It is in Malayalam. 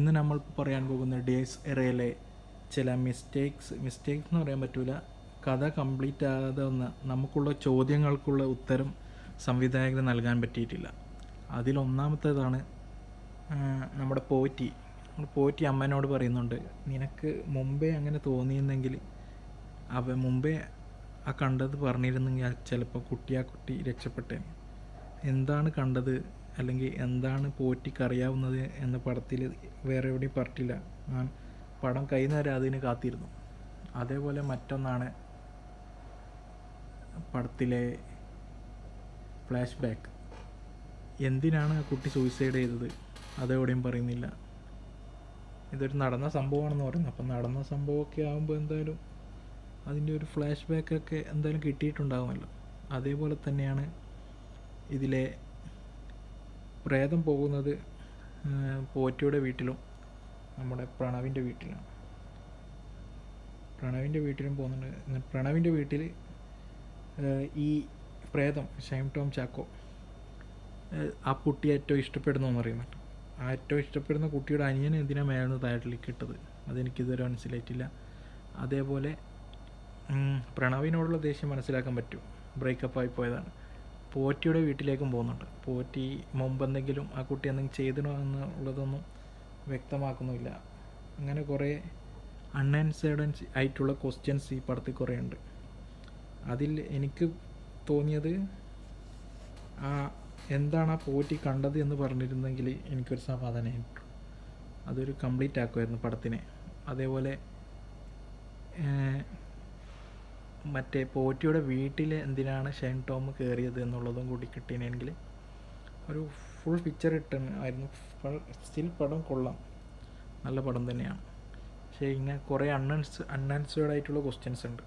ഇന്ന് നമ്മൾ പറയാൻ പോകുന്ന ഡേയ്സ് എറയിലെ ചില മിസ്റ്റേക്സ് എന്ന് പറയാൻ പറ്റില്ല, കഥ കംപ്ലീറ്റ് ആകാതെ വന്ന നമുക്കുള്ള ചോദ്യങ്ങൾക്കുള്ള ഉത്തരം സംവിധായകന് നൽകാൻ പറ്റിയിട്ടില്ല. അതിലൊന്നാമത്തേതാണ് നമ്മുടെ പോറ്റി അമ്മേനോട് പറയുന്നുണ്ട്, നിനക്ക് മുമ്പേ അങ്ങനെ തോന്നിയിരുന്നെങ്കിൽ മുമ്പേ ആ കണ്ടത് പറഞ്ഞിരുന്നെങ്കിൽ ചിലപ്പോൾ കുട്ടി രക്ഷപ്പെട്ടേനെ. എന്താണ് കണ്ടത് അല്ലെങ്കിൽ എന്താണ് പോറ്റിക്ക് അറിയാവുന്നത് എന്ന പടത്തിൽ വേറെ എവിടെയും പറഞ്ഞിട്ടില്ല. ഞാൻ പടം കഴിയുന്നവരെ അതിന് കാത്തിരുന്നു. അതേപോലെ മറ്റൊന്നാണ് പടത്തിലെ ഫ്ലാഷ് ബാക്ക്. എന്തിനാണ് ആ കുട്ടി സൂയിസൈഡ് ചെയ്തത് അതെവിടെയും പറയുന്നില്ല. ഇതൊരു നടന്ന സംഭവമാണെന്ന് പറയുന്നത്. അപ്പം നടന്ന സംഭവമൊക്കെ ആകുമ്പോൾ എന്തായാലും അതിൻ്റെ ഒരു ഫ്ലാഷ് ബാക്കൊക്കെ എന്തായാലും കിട്ടിയിട്ടുണ്ടാകുമല്ലോ. അതേപോലെ തന്നെയാണ് ഇതിലെ പ്രേതം പോകുന്നത് പോറ്റിയുടെ വീട്ടിലും നമ്മുടെ പ്രണവിൻ്റെ വീട്ടിലും പോകുന്നുണ്ട്. പ്രണവിൻ്റെ വീട്ടിൽ ഈ പ്രേതം ഷൈം ടോം ചാക്കോ ആ കുട്ടിയെ ഏറ്റവും ഇഷ്ടപ്പെടുന്നു എന്ന് പറയുന്നുണ്ട്. ആ ഏറ്റവും ഇഷ്ടപ്പെടുന്ന കുട്ടിയുടെ അനിയനെ എന്തിനാണ് മേലെന്ന് താഴേക്ക് ഇട്ടത് അതെനിക്കിതുവരെ മനസ്സിലായിട്ടില്ല. അതേപോലെ പ്രണവിനോടുള്ള ദേഷ്യം മനസ്സിലാക്കാൻ പറ്റും, ബ്രേക്കപ്പായി പോയതാണ്. പോറ്റിയുടെ വീട്ടിലേക്കും പോകുന്നുണ്ട്. പോറ്റി മുമ്പെന്തെങ്കിലും ആ കുട്ടി എന്തെങ്കിലും ചെയ്തിടണോ എന്നുള്ളതൊന്നും വ്യക്തമാക്കുന്നില്ല. അങ്ങനെ കുറേ അൺആൻസേർഡ് ആയിട്ടുള്ള ക്വസ്റ്റ്യൻസ് ഈ പടത്തിൽ കുറേ ഉണ്ട്. അതിൽ എനിക്ക് തോന്നിയത് എന്താണ് ആ പോറ്റി കണ്ടത് എന്ന് പറഞ്ഞിരുന്നെങ്കിൽ എനിക്കൊരു സമാധാനമായിട്ടു. അതൊരു കംപ്ലീറ്റ് ആക്കുമായിരുന്നു പടത്തിനെ. അതേപോലെ മറ്റേ പോറ്റിയുടെ വീട്ടിൽ എന്തിനാണ് ഷൈൻ ടോം കയറിയത് എന്നുള്ളതും കൂടി കിട്ടിയെങ്കിൽ ഒരു ഫുൾ പിക്ചർ ആയിരുന്നു. സ്റ്റിൽ പടം കൊള്ളാം, നല്ല പടം തന്നെയാണ്. പക്ഷേ ഇങ്ങനെ കുറേ അൺആൻസേർഡ് ആയിട്ടുള്ള ക്വസ്റ്റ്യൻസ് ഉണ്ട്.